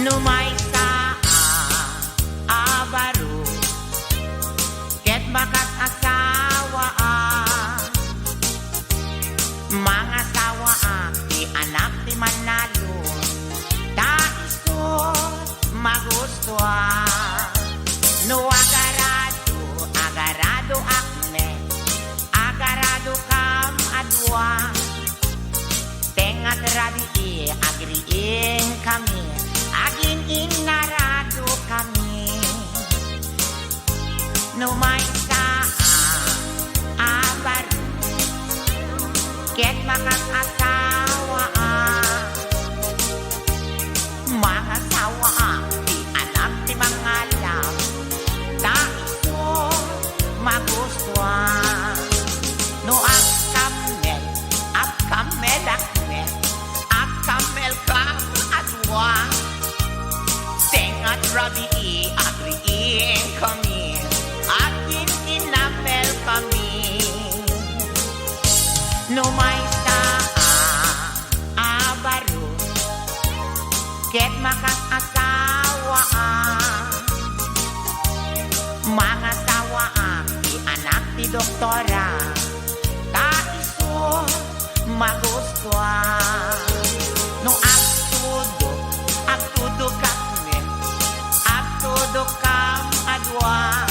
Numay sa abaro ket bakas asawa mga sawa ti anak ti manalo ta isot magustuhan no agarado akme agarado kam adwa tengat rabi agriin kami agin inarado kami no may sa abaro ket makas asawa mga sawa ti anak ti mga lam ta iso magustuhan no akkamel akkamel kam adwa tengat rabi agriin kami akin inamel kami no may sa abaro ket makas asawa mga sawa ti anak ti doktora ta iso magustuhan no agtudo kami agtudo kam adwa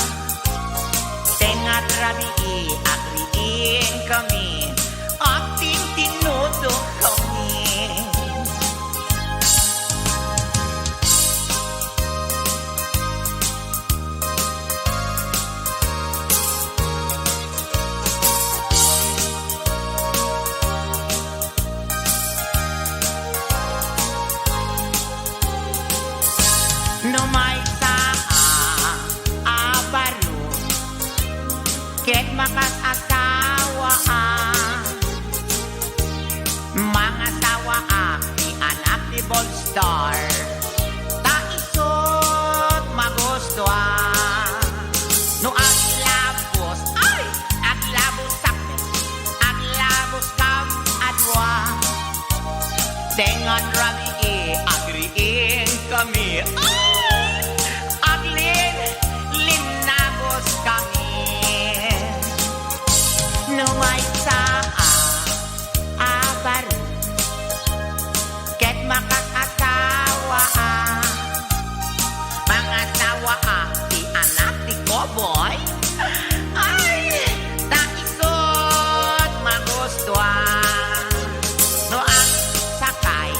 tengat rabi agriin kami ating tinudo kami no may sa abaro ket makas asawa mga sawa ti anak ti Bolstar ta isot magustuhan no aglabos sakte aglabos kam adwa tengan rabi agriin kami linabos kami no may sa abaro ket makas asawa mga sawa ti anak ti Koboy ay ta isot magustuhan no agsakay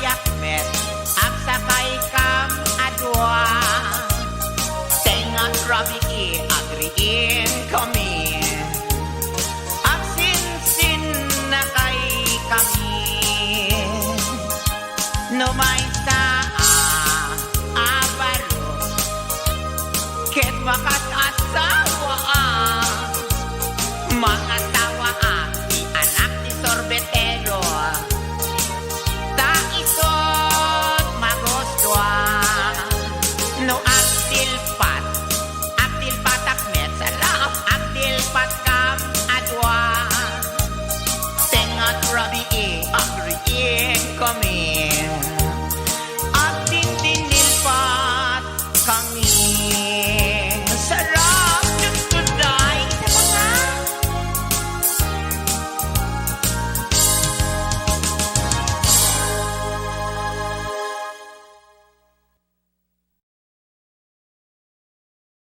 akmet agsakay kam adwa tengat rabi agriin kami agsinsin na kay kami no may sa abaro ket makas